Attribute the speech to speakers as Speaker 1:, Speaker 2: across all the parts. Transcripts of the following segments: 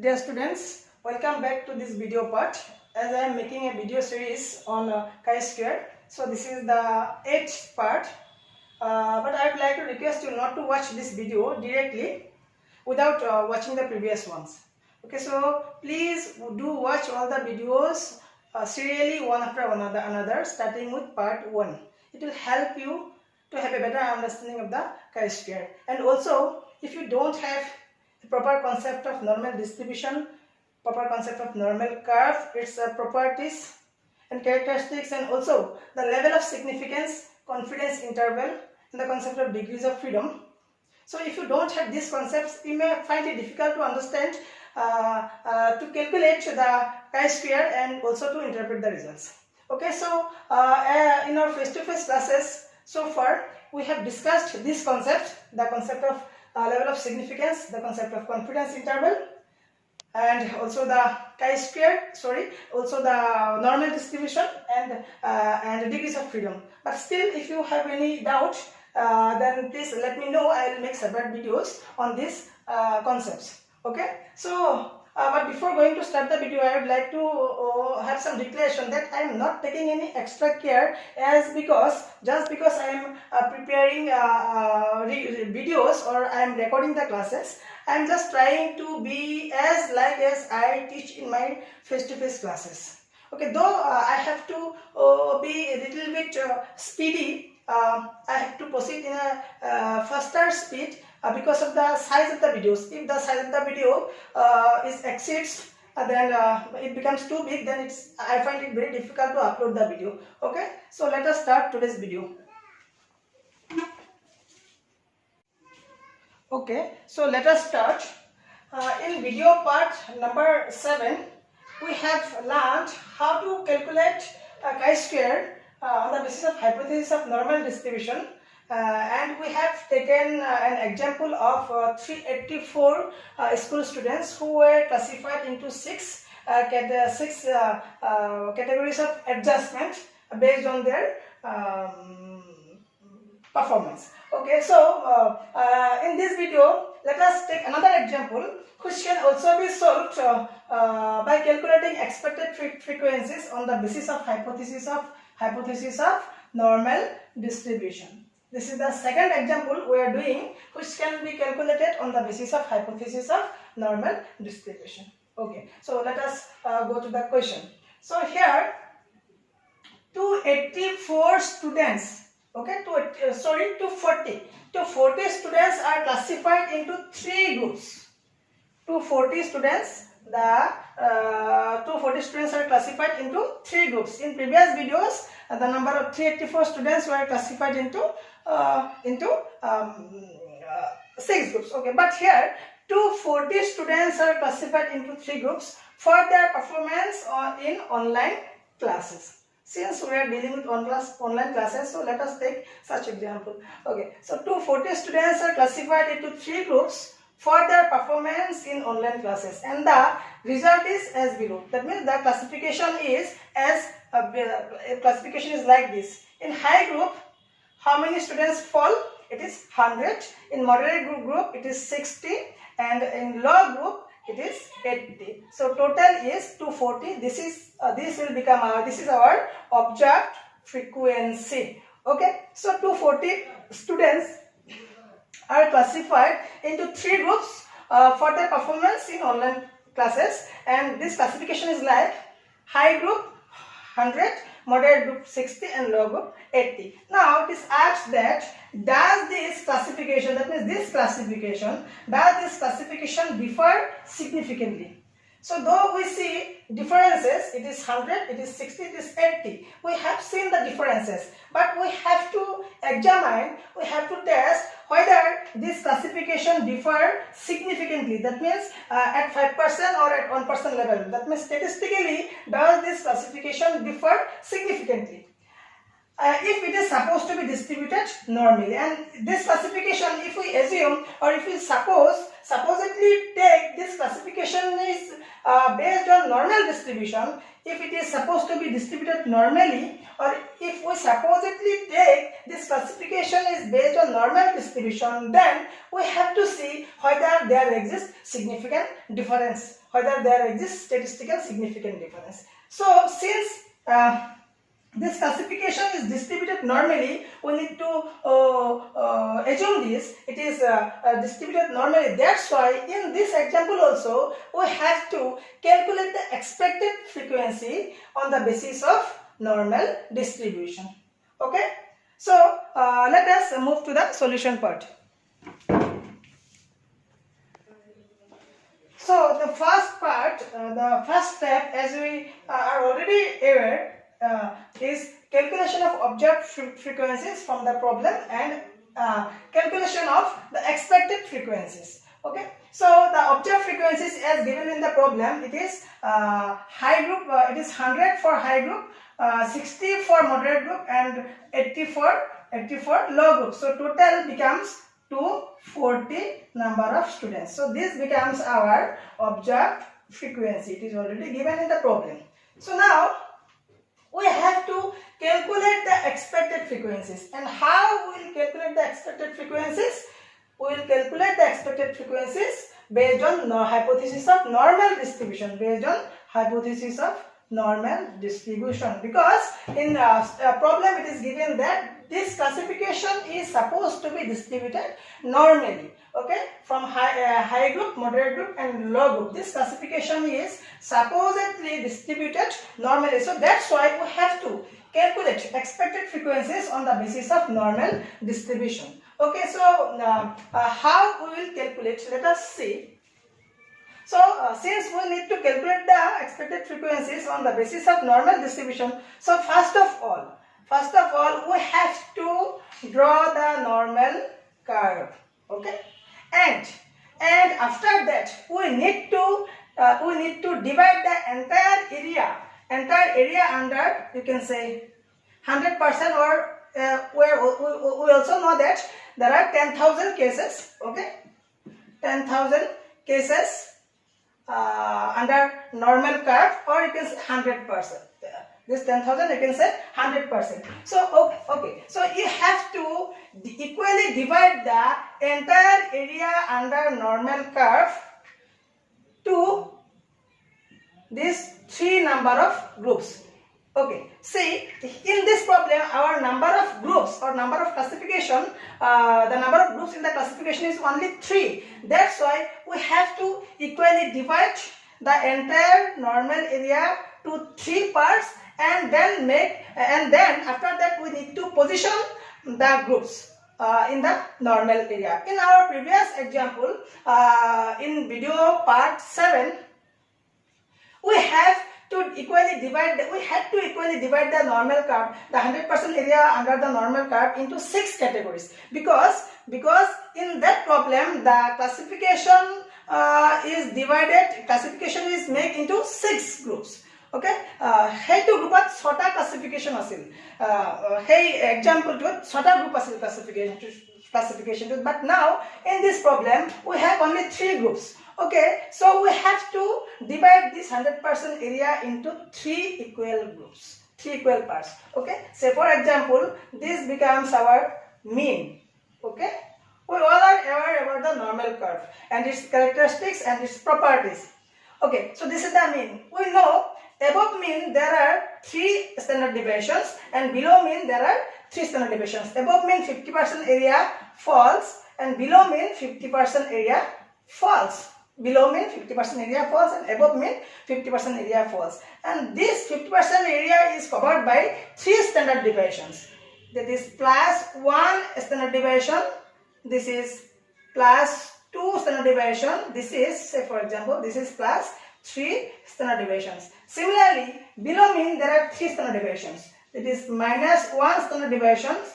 Speaker 1: Dear students, welcome back to this video part. As I am making a video series on chi-square, so this is the 8th part. But I would like to request you not to watch this video directly without watching the previous ones. Okay, so please do watch all the videos serially one after another, starting with part 1. It will help you to have a better understanding of the chi-square. And also, if you don't have a proper concept of normal distribution, proper concept of normal curve, its properties and characteristics, and also the level of significance, confidence interval, and the concept of degrees of freedom. So if you don't have these concepts, you may find it difficult to understand, to calculate the chi-square and also to interpret the results. Okay, so in our face-to-face classes so far, we have discussed this concept, the concept of level of significance, the concept of confidence interval, and also the chi-square, also the normal distribution and degrees of freedom. But still, if you have any doubt, then please let me know. I will make separate videos on these concepts. Okay, so but before going to start the video, I would like to have some declaration that I am not taking any extra care, just because I am preparing videos or I am recording the classes. I am just trying to be as I teach in my face-to-face classes. Okay, though I have to be a little bit speedy. I have to proceed in a faster speed because of the size of the videos. If the size of the video exceeds, then it becomes too big, then I find it very difficult to upload the video. Okay, so let us start today's video. Okay, so let us start. In video part number 7, we have learned how to calculate chi-square on the basis of hypothesis of normal distribution, and we have taken an example of 384 school students who were classified into six categories of adjustment based on their performance. Okay, so in this video, let us take another example which can also be solved by calculating expected frequencies on the basis of hypothesis of normal distribution. This is the second example we are doing, which can be calculated on the basis of hypothesis of normal distribution. Okay, so let us go to the question. So here 284 students, okay, 240 students are classified into 3 groups. 240 students, the 240 students are classified into 3 groups. In previous videos, the number of 384 students were classified into 6 groups. Okay, but here 240 students are classified into 3 groups for their performance in online classes. Since we are dealing with online classes, so let us take such example. Okay, so 240 students are classified into 3 groups for their performance in online classes, and the result is as below. That means the classification is like this. In high group, how many students fall? It is 100. In moderate group, it is 60, and in low group, it is 80. So total is 240. This is our observed frequency. Okay, so 240 students are classified into 3 groups for their performance in online classes, and this classification is like high group 100, moderate group 60, and low group 80. Now this asks that does this classification differ significantly? So though we see differences, it is 100, it is 60, it is 80. We have seen the differences, but we have to examine, we have to test whether this classification differ significantly. That means at 5% or at 1% level. That means statistically, does this classification differ significantly? If it is supposed to be distributed normally, and this classification, if we assume or if we supposedly take this classification is based on normal distribution, if it is supposed to be distributed normally, or if we supposedly take this classification is based on normal distribution, then we have to see whether there exists significant difference whether there exists statistical significant difference. So since this classification is distributed normally, we need to assume this, it is distributed normally. That's why in this example also we have to calculate the expected frequency on the basis of normal distribution. Okay, so let us move to the solution part. So the first part, the first step, as we are already aware, is calculation of observed frequencies from the problem and calculation of the expected frequencies. Okay, so the observed frequencies as given in the problem, it is high group, it is 100 for high group, 60 for moderate group, and 80 for low group. So total becomes 240 number of students. So this becomes our observed frequency. It is already given in the problem. So now we have to calculate the expected frequencies. And how we will calculate the expected frequencies? We will calculate the expected frequencies based on hypothesis of normal distribution. Based on hypothesis of normal distribution. Because in a problem it is given that this classification is supposed to be distributed normally. Okay, from high group, moderate group, and low group. This classification is supposedly distributed normally. So that's why we have to calculate expected frequencies on the basis of normal distribution. Okay, so how we will calculate? Let us see. So since we need to calculate the expected frequencies on the basis of normal distribution, so first of all we have to draw the normal curve. Okay, and after that we need to divide the entire area under, you can say, 100%, or we also know that there are 10,000 cases. Okay, 10,000 cases under normal curve, or you can say 100%. This 10,000 you can say 100%. So okay, so you have to equally divide the entire area under normal curve to these 3 number of groups. Okay, see, in this problem our number of groups or number of classification, the number of groups in the classification is only 3. That's why we have to equally divide the entire normal area to 3 parts, and then after that we need to position the groups in the normal area. In our previous example, in video part 7, we had to equally divide the normal curve, the 100% area under the normal curve, into 6 categories, because in that problem the classification is made into 6 groups. Okay, সেইটো গ্ৰুপত 6টা classification আছিল, সেই এক্সাম্পলটোত 6টা group আছিল classification, but now in this problem we have only 3 groups. Okay, so we have to divide this 100% area into 3 equal groups, 3 equal parts. Okay, say for example this becomes our mean. Okay, we all are aware about the normal curve and its characteristics and its properties. Okay, so this is the mean. We know above mean there are 3 standard deviations, and below mean there are 3 standard deviations. Above mean 50% area false, and below mean 50% area false. Below mean 50% area false, and above mean 50% area false. And this 50% area is covered by 3 standard deviations. That is plus 1 standard deviation, this is plus 2 standard deviation, this is, say for example, this is plus 3 standard deviations. Similarly, below mean there are 3 standard deviations. It is minus 1 standard deviations,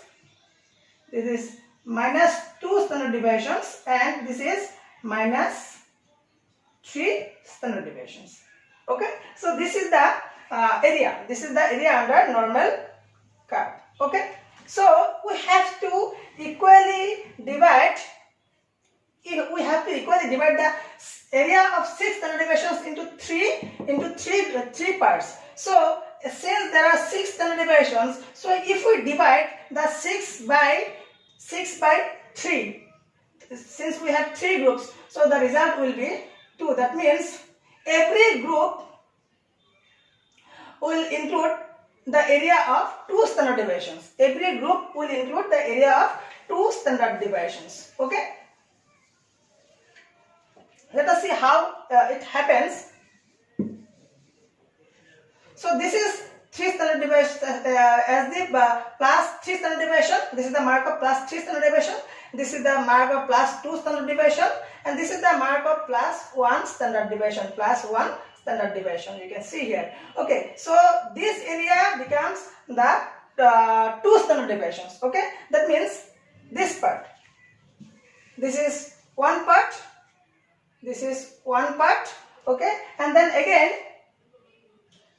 Speaker 1: this is minus 2 standard deviations, and this is minus 3 standard deviations. Okay, so this is the area. This is the area under normal curve. Okay, so we have to equally divide. We have to equally divide the area of 6 standard deviations into 3 parts. So since there are 6 standard deviations, so if we divide the 6 by 3, since we have 3 groups, so the result will be 2. That means every group will include the area of 2 standard deviations. Every group will include the area of 2 standard deviations. Okay. Let us see how it happens. So this is 3 standard deviation as the plus 3 standard deviation. This is the mark of plus 3 standard deviation. This is the mark of plus 2 standard deviation, and this is the mark of plus 1 standard deviation. Plus 1 standard deviation. You can see here. Okay. So this area becomes the 2 standard deviations. Okay. That means this part. This is one part. This is one part. Okay. And then again,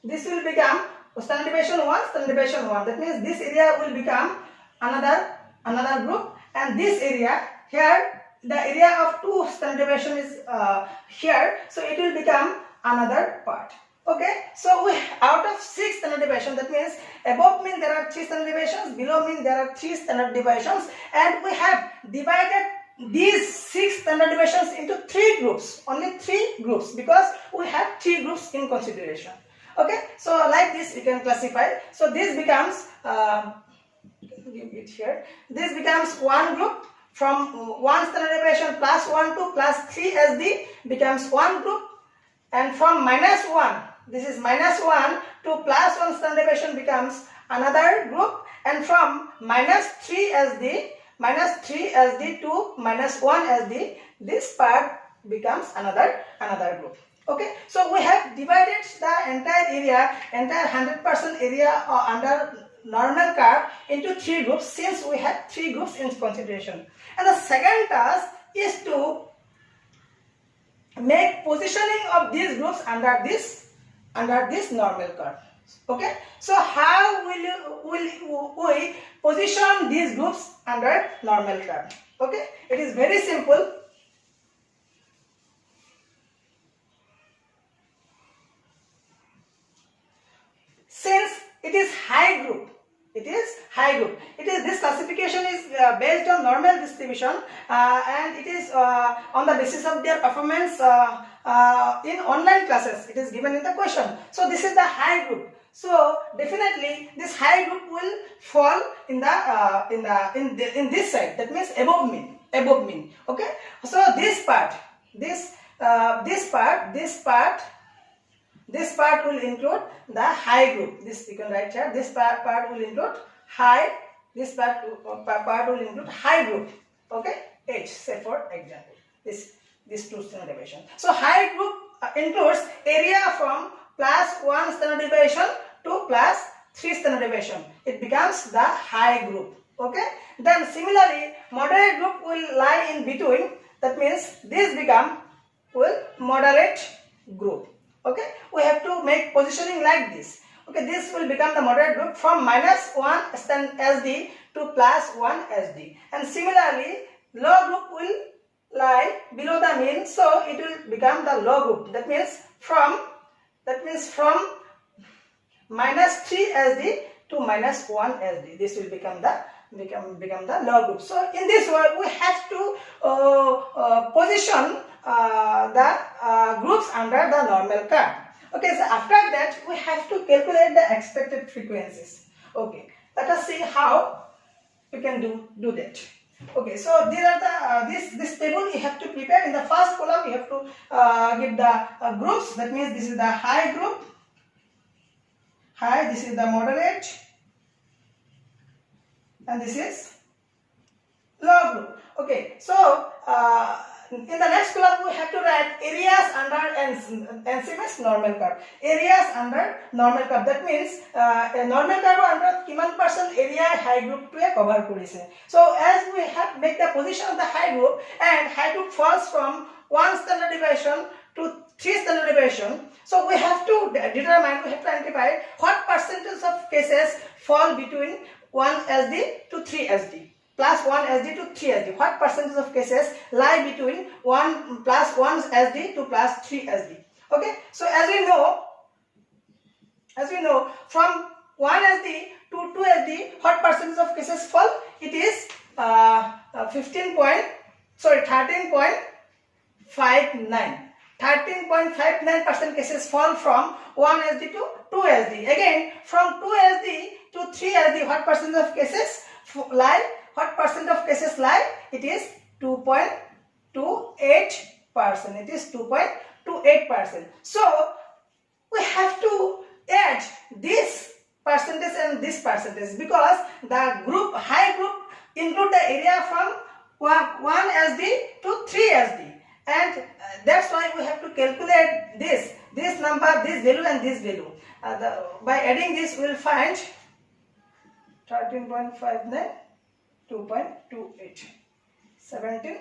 Speaker 1: this will become standard deviation 1, standard deviation 1. That means this area will become another group, and this area here, the area of 2 standard deviation is here, so it will become another part. Okay, so we out of 6 standard deviations, that means above mean there are 3 standard deviations, below mean there are 3 standard deviations, and we have divided these 6 standard deviations into 3 groups, only 3 groups, because we have 3 groups in consideration. Okay, so like this you can classify. So this becomes give it here. This becomes one group. From 1 standard deviation plus 1 to plus 3 SD becomes one group, and from minus 1, this is minus 1 to plus 1 standard deviation becomes another group, and from minus 3 SD to minus 1 SD, this part becomes another group. Okay, so we have divided the entire area, entire 100% area under normal curve into 3 groups, since we have 3 groups in consideration. And the second task is to make positioning of these groups under this normal curve. Okay, so how will we position these groups under normal curve? Okay, it is very simple. Since it is high group, this classification is based on normal distribution, and it is on the basis of their performance in online classes. It is given in the question. So this is the high group. So definitely this high group will fall in this side. That means above mean. Okay. So this part will include the high group. This you can write here. This part will include high. This part will include high group. Okay, H. Say for example, this 2 standard deviation. So high group includes area from plus 1 standard deviation to plus 3 standard deviation. It becomes the high group. Okay. Then similarly, moderate group will lie in between. That means this will moderate group. Okay, we have to make positioning like this. Okay, this will become the moderate group from minus 1 SD to plus 1 SD. And similarly, low group will lie below the mean, so it will become the low group. That means from minus 3 SD to minus 1 SD. This will become the low group. So in this way, we have to position the groups under the normal curve. Okay, so after that we have to calculate the expected frequencies. Okay, let us see how you can do that. Okay, so these are the this table you have to prepare. In the first column you have to give the groups. That means this is the high group, this is the moderate, and this is low group. Okay, so in the next column we have to write areas under NC means normal curve. Areas under normal curve. That means normal curve under kiman percent area high group to cover korise. So as we have make the position of the high group, and high group falls from 1 standard deviation to 3 standard deviation. So we have to identify what percentage of cases fall between 1 SD to 3 SD. Plus 1 SD to 3 SD. What percentage of cases lie between 1 plus 1 SD to plus 3 SD? Okay. So as we know, from 1 SD to 2 SD, what percentage of cases fall? It is 13.59. 13.59% cases fall from 1 SD to 2 SD. Again, from 2 SD to 3 SD, what percent of cases lie? What percent of cases lie? It is 2.28%. It is 2.28%. So we have to add this percentage and this percentage, because the group, high group, include the area from 1 SD to 3 SD, and that's why we have to calculate this number, this value and this value. By adding this, we will find 13.59, 2.28, 17.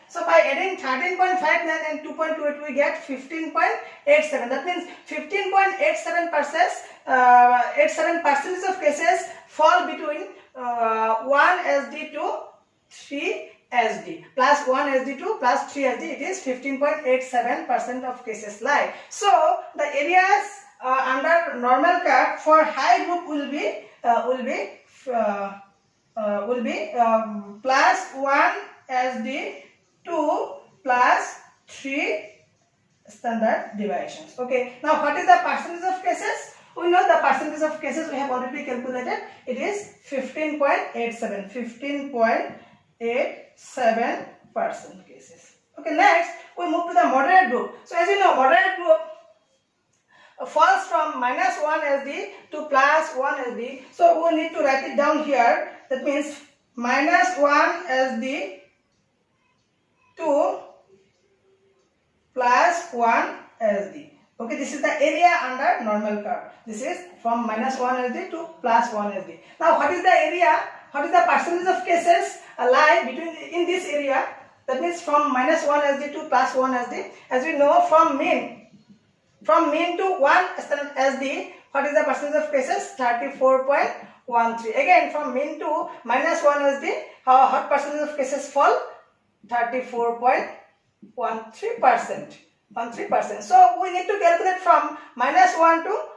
Speaker 1: So by adding 13.59 and 2.28, we get 15.87. That means 15.87% of cases fall between 1 SD to 3 SD. Plus 1 SD to plus 3 SD, it is 15.87% of cases lie. So the areas under normal curve for high group will be plus 1 SD to plus 3 standard deviations. Okay. Now what is the percentage of cases? We know the percentage of cases we have already calculated. It is 15.87. 15.87% cases. Okay. Next, we move to the moderate group. So as you know, moderate group falls from minus 1 SD to plus 1 SD. So we need to write it down here. That means minus 1 SD to plus 1 SD. Okay, this is the area under normal curve. This is from minus 1 SD to plus 1 SD. Now, what is the area? What is the percentage of cases lie between in this area? That means from minus 1 SD to plus 1 SD. As we know, from mean to 1 SD, what is the percentage of cases? 34.13. Again, from mean to minus 1 SD, what percentage of cases fall? 34.13%. So we need to calculate from minus 1 to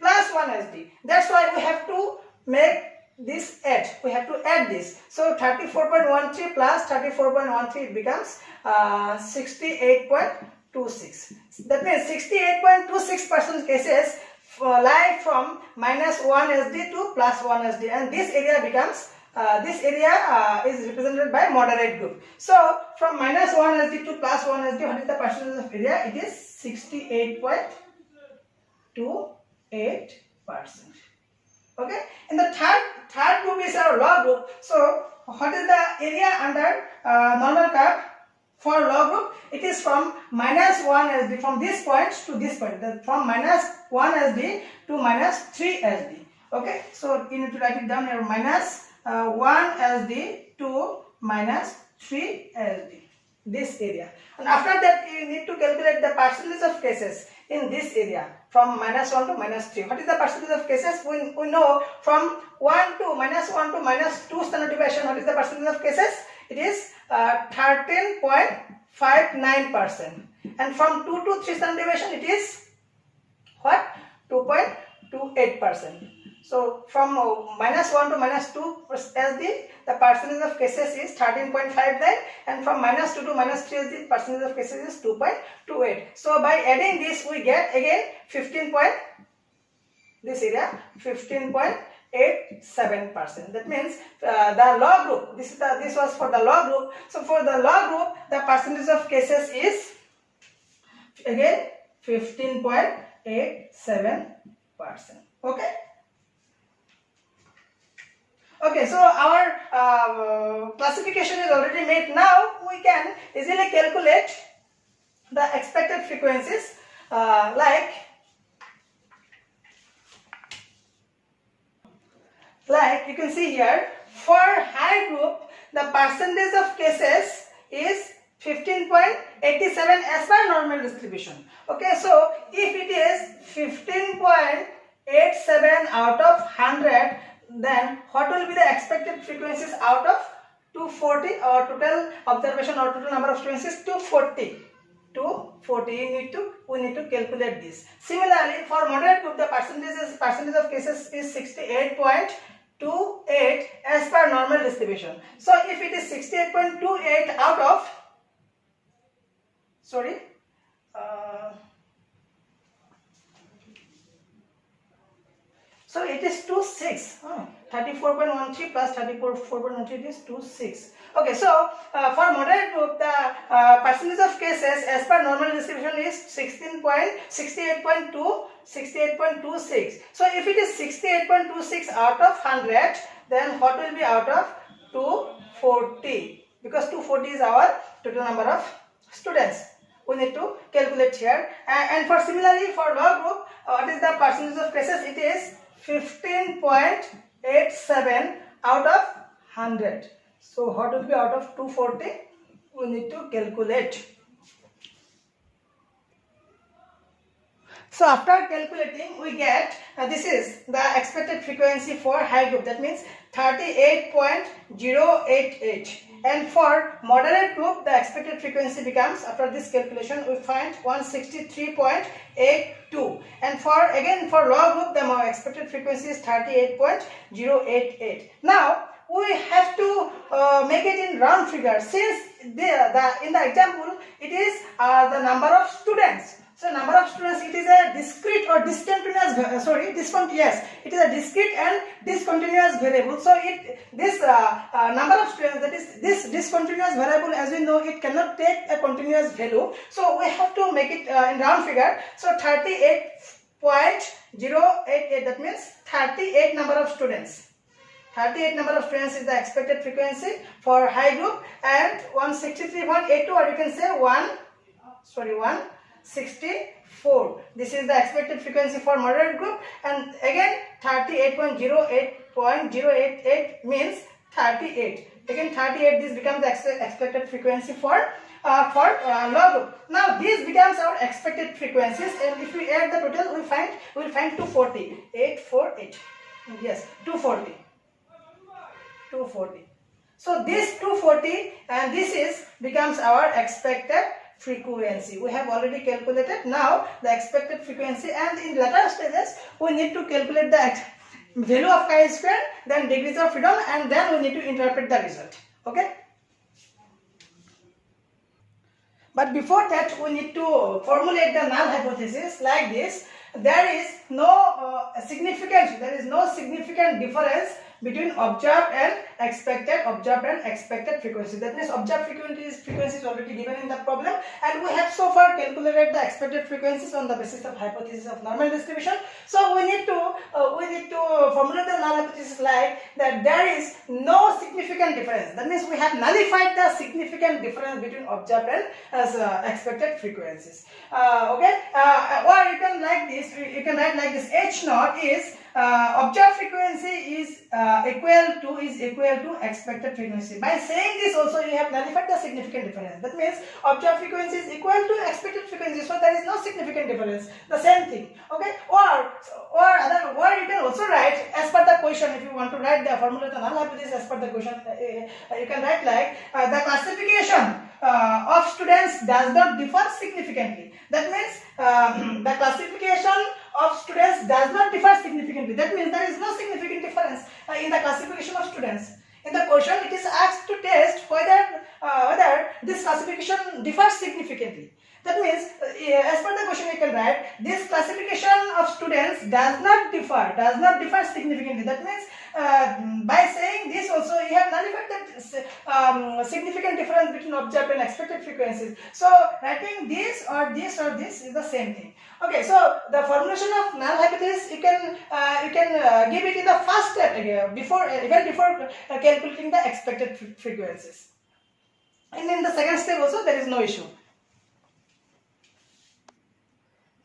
Speaker 1: plus 1 SD. That's why we have to make this add. We have to add this. So 34.13 plus 34.13, it becomes 68.26. That means 68.26% cases lie from minus 1 SD to plus 1 SD, and this area becomes is represented by moderate group. So from minus 1 SD to plus 1 SD, what is the percentage of area? It is 68.28%. Okay. And the third group is our log group. So what is the area under normal curve for log group? It is from minus 1 SD, from this point to this point, from minus 1 SD to minus 3 SD. Okay. So you need to write it down here, minus 1 SD to minus 3 SD, this area. And after that, you need to calculate the percentage of cases in this area from minus 1 to minus 3. What is the percentage of cases? We know from 1 to minus 1 to minus 2 standard deviation, what is the percentage of cases? It is 13.59%. And from 2 to 3 standard deviation, it is what? 2.28%. So from minus 1 to minus 2 SD, the percentage of cases is 13.59, and from minus 2 to minus 3 SD, percentage of cases is 2.28. So by adding this, we get again 15.87%. That means the log group. This was for the log group. So for the log group, the percentage of cases is again 15.87%. Okay. Okay, so our classification is already made. Now we can easily calculate the expected frequencies, like you can see here, for high group the percentage of cases is 15.87 as per normal distribution. Okay, so if it is 15.87 out of 100, then what will be the expected frequencies out of 240, or total observation or total number of frequencies? 240. We need to calculate this. Similarly, for moderate group, the percentage of cases is 68.26. 68.28 as per normal distribution. So if it is 68.28 out of, sorry, so it is 26. 34.13 plus 34.13 is 26. Okay, so for moderate group, the percentage of cases as per normal distribution is 68.26. So if it is 68.26 out of 100, then what will be out of 240? Because 240 is our total number of students. We need to calculate here. And for similarly for log group, what is the percentage of cases? It is 15.87 out of 100. So what will be out of 240? We need to calculate. So after calculating, we get this is the expected frequency for high group. That means 38.088. And for moderate group, the expected frequency becomes, after this calculation, we find 163.82. And for log group, the expected frequency is 38.088. Now we have to make it in round figure, since in the example it is the number of students. So number of students, it is a discrete or discontinuous, it is a discrete and discontinuous variable. So this number of students, that is this discontinuous variable, as we know, it cannot take a continuous value. So we have to make it in round figure. So 38.088, that means 38 number of students. 38 number of students is the expected frequency for high group, and 163.82, or you can say 164. This is the expected frequency for moderate group, and again 38.088 means 38. Again 38, this becomes the expected frequency for log group. Now this becomes our expected frequencies, and if we add the total, we will find 240. 848. Yes, 240. So this 240 and this becomes our expected frequency. We have already calculated now the expected frequency, and in later stages we need to calculate the value of chi-square, then degrees of freedom, and then we need to interpret the result. Okay. But before that, we need to formulate the null hypothesis like this. There is no significant difference between observed and expected frequency. That means observed frequency is already given in the problem, and we have so far calculated the expected frequencies on the basis of hypothesis of normal distribution. So we need to formulate the null hypothesis like that. There is no significant difference. That means we have nullified the significant difference between observed and expected frequencies. Okay, or you can write like this: H naught is observed frequency is equal to expected frequency. By saying this also, you have nullified the significant difference. That means observed frequency is equal to expected frequency, so there is no significant difference. The same thing. Okay, or you can also write as per the question. If you want to write the formula the null hypothesis as per the question, you can write like the classification of students does not differ significantly. That means the classification of students does not differ significantly. That means there is no significant difference in the classification of students. In the question, it is asked to test whether this classification differs significantly. That means, as per the question, you can write this classification of students does not differ significantly. That means, by saying this also, you have nullified that significant difference between observed and expected frequencies. So, writing this or this or this is the same thing. Okay, so the formulation of null hypothesis, you can give it in the first step before calculating the expected frequencies, and in the second step also there is no issue.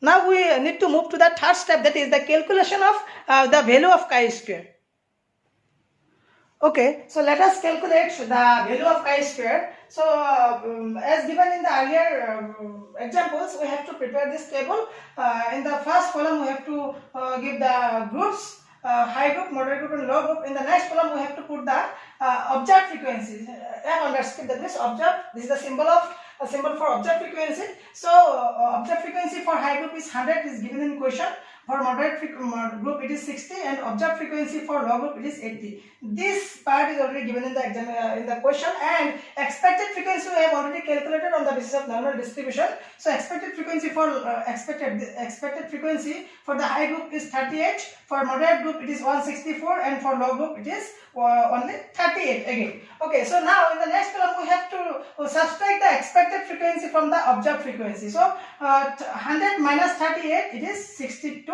Speaker 1: Now we need to move to the third step, that is the calculation of the value of chi-square. Okay, so let us calculate the value of chi-square. So as given in the earlier examples, we have to prepare this table. In the first column, we have to give the groups, high group, moderate group, and low group. In the next column, we have to put the observed frequencies. F underscore, that means observed. This is the symbol for observed frequency. So observed frequency for high group is 100, is given in question. For moderate group it is 60 and observed frequency for low group it is 80. This part is already given in the exam in the question, and expected frequency we have already calculated on the basis of normal distribution. So expected frequency for expected frequency for the high group is 38, for moderate group it is 164, and for low group it is only 38 again. Okay, so now in the next column we have to subtract the expected frequency from the observed frequency. So 100 minus 38 it is 62.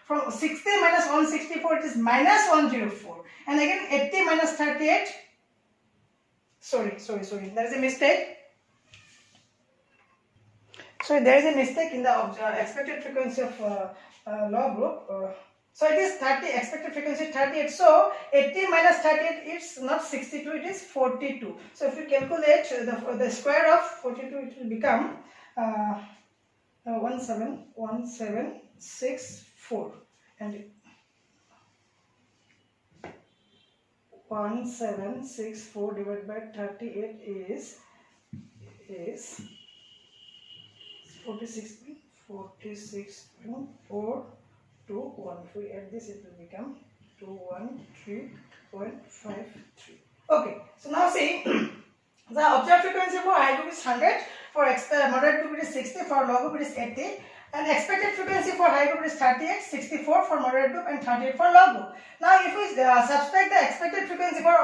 Speaker 1: From 60 minus 164 it is minus 104, and again 80 minus 38, sorry, there is a mistake. So there is a mistake in the expected frequency of low group. So it is 30, expected frequency is 38. So 80 minus 38 it's not 62, it is 42. So if you calculate the square of 42, it will become 1764, and 1764 divided by 38 is 46.4213. If we add this, it will become 213.53. Okay, so now see the observed frequency for high group is 100, for moderate group it is 60, for low group it is 80, and expected frequency for high group is 38, 64 for moderate group, and 38 for low group. Now if we subtract the expected frequency for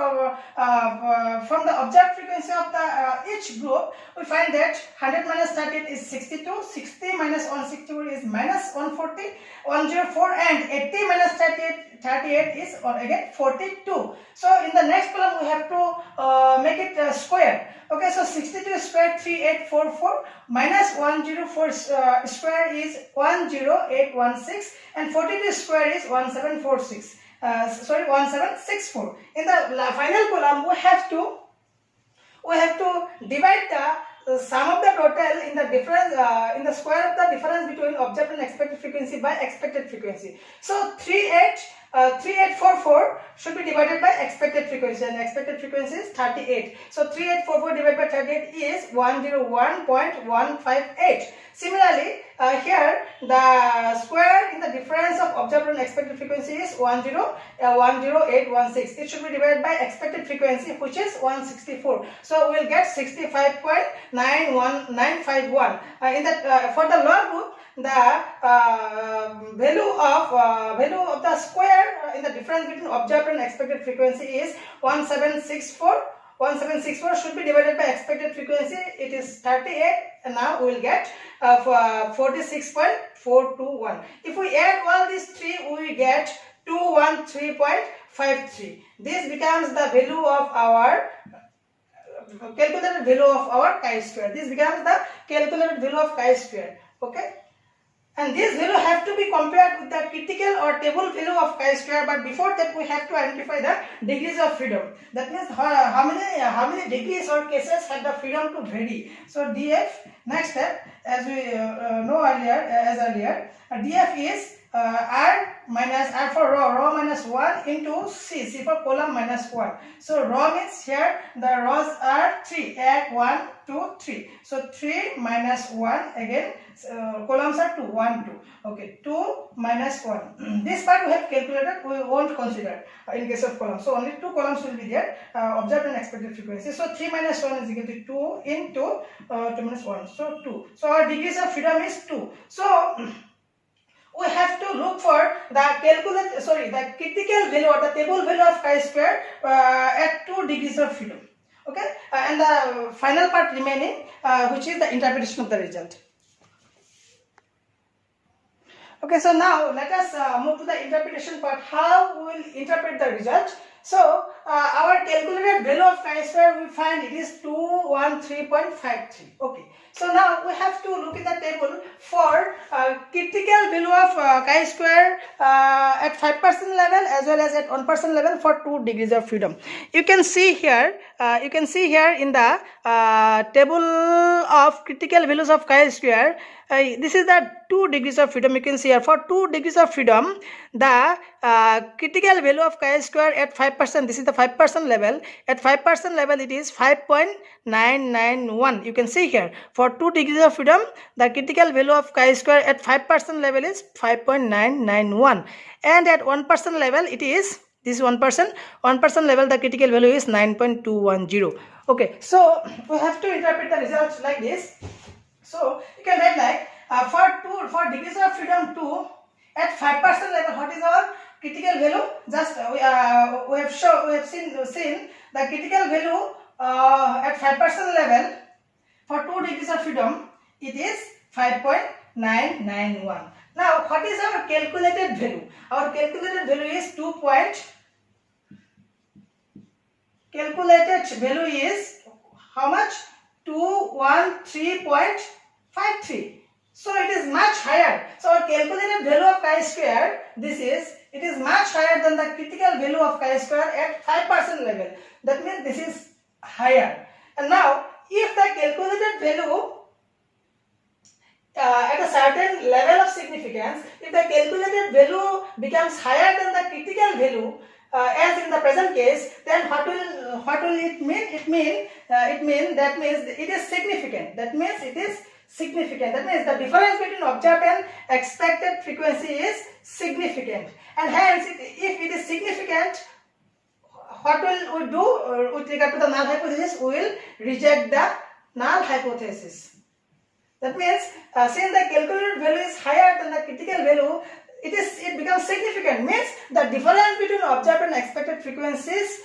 Speaker 1: from the observed frequency of the each group, we find that 100 minus 38 is 62, 60 minus 164 is minus 140, 104, and 80 minus 38 is again 42. So in the next column we have to make it square. Okay, so 62 square 3844 minus 104 square is 10816, and 42 square is 1746. 1764. In the final column we have to divide the sum of the total in the difference in the square of the difference between observed and expected frequency by expected frequency. So 3844 should be divided by expected frequency, and expected frequency is 38. So 3844 divided by 38 is 101.158. Similarly, here the square in the difference of observed and expected frequency is 10816. It should be divided by expected frequency, which is 164. So we will get 65.91951. In that for the low group, the value of the square in the difference between observed and expected frequency is 1764. 1764 should be divided by expected frequency. It is 38, and now we will get 46.421. If we add all these three, we will get 213.53. This becomes the value of our calculated value of our chi-square. This becomes the calculated value of chi-square. Okay. And this value have to be compared with the critical or table value of chi-square, but before that we have to identify the degrees of freedom. That means how many degrees or cases have the freedom to vary. So df, next step, as we know earlier, df is r for row minus 1 into c for column minus 1. So row means here the rows are 3, add 1, 2, 3. So 3 minus 1 again, columns are 2, 1, 2. Okay, 2 minus 1. This part we have calculated, we won't consider in case of columns. So only 2 columns will be there, observed and expected frequency. So 3 minus 1 is equal to 2 into 2 minus 1. So 2. So our degrees of freedom is 2. So we have to look for the critical value or the table value of chi-square at 2 degrees of freedom. Okay, and the final part remaining, which is the interpretation of the result. Okay, so now let us move to the interpretation part. How we will interpret the result? So our calculated value of chi-square, we find it is 213.53. Okay. So now we have to look in the table for critical value of chi-square at 5% level as well as at 1% level for 2 degrees of freedom. You can see here in the table of critical values of chi-square. This is the 2 degrees of freedom. You can see here for 2 degrees of freedom, the critical value of chi-square at 5% 5%, this is the 5% level. At 5% level, it is 5.991. You can see here, for 2 degrees of freedom, the critical value of chi-square at 5% level is 5.991. And at 1% level, it is, this is 1%. 1% level, the critical value is 9.210. Okay, so we have to interpret the results like this. So you can write like for degrees of freedom 2 at 5% level, what is our critical value? Just we have seen the critical value at 5% level for 2 degrees of freedom, it is 5.991. Now what is our calculated value? Our calculated value is calculated value is how much? 213.53. So it is much higher. So our calculated value of chi-square, it is much higher than the critical value of chi-square at 5% level. That means this is higher. And now if the calculated value at a certain level of significance, if the calculated value becomes higher than the critical value, as in the present case, then what will it mean? It means it is significant. That means it is significant. That means the difference between observed and expected frequency is significant. And hence, if it is significant, what will we do with regard to the null hypothesis? We will reject the null hypothesis. That means since the calculated value is higher than the critical value, it becomes significant. Means the difference between observed and expected frequencies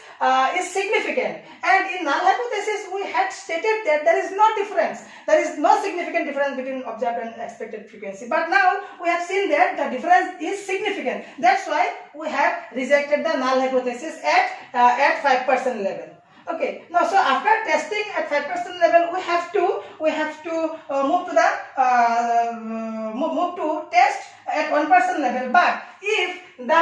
Speaker 1: is significant. And in null hypothesis, we had stated that there is no difference. There is no significant difference between observed and expected frequency. But now we have seen that the difference is significant. That's why we have rejected the null hypothesis at 5% level. Okay. Now, so after testing at 5% level, we have to move to test at 1% level. But if the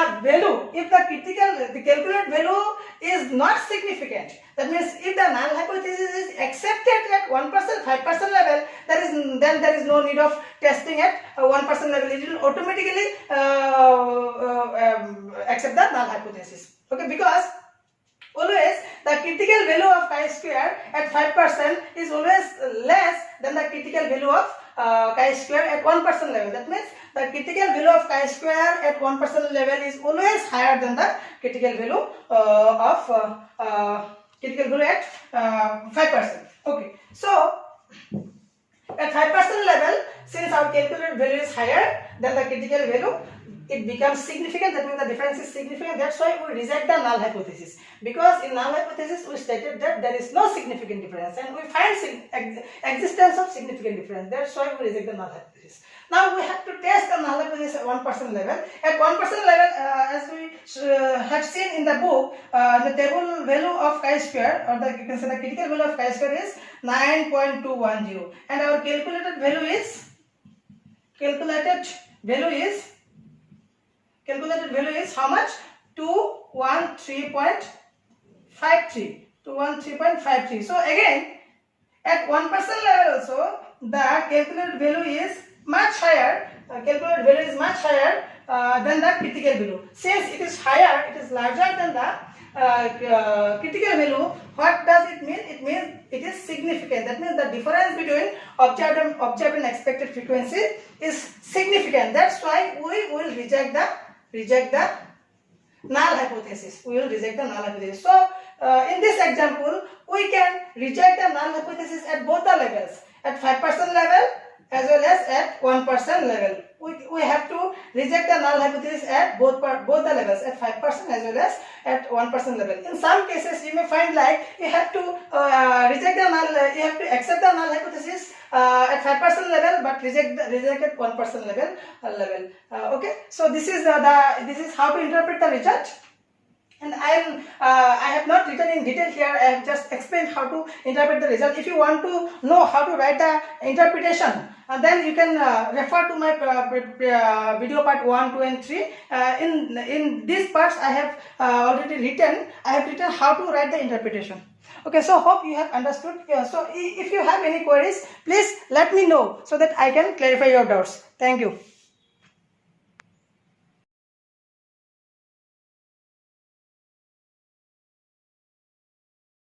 Speaker 1: calculated value is not significant, that means if the null hypothesis is accepted at 1%, 5% level, then there is no need of testing at 1% level. It will automatically accept the null hypothesis. Okay, because always the critical value of chi-square at 5% is always less than the critical value of chi-square at 1% level. That means the critical value of chi-square at 1% level is always higher than the critical value at 5%. Okay, so at 5% level, since our calculated value is higher than the critical value, it becomes significant. That means the difference is significant. That's why we reject the null hypothesis, because in null hypothesis we stated that there is no significant difference, and we find existence of significant difference. That's why we reject the null hypothesis. Now we have to test the null hypothesis at 1% level. At 1% level, as we have seen in the book, the table value of chi-square, or you can say the critical value of chi-square is 9.210, and our calculated value is how much? 213.53. So again, at 1% level also, the calculated value is much higher. Than the critical value. Since it is higher, it is larger than the critical value. What does it mean? It means it is significant. That means the difference between observed and expected frequency is significant. That's why we will reject the null hypothesis. So in this example, we can reject the null hypothesis at both the levels, at 5% level as well as at 1% level. We have to reject the null hypothesis at both the levels, at 5% as well as at 1% level. In some cases, you may find like you have to accept the null hypothesis at 5% level, but reject at 1% level. Okay, so this is how to interpret the result. And I have not written in detail here. I have just explained how to interpret the result. If you want to know how to write the interpretation, then you can refer to my video part 1, 2 and 3. In these parts I have already written. I have written how to write the interpretation. Okay, so hope you have understood. So if you have any queries, please let me know so that I can clarify your doubts. Thank you.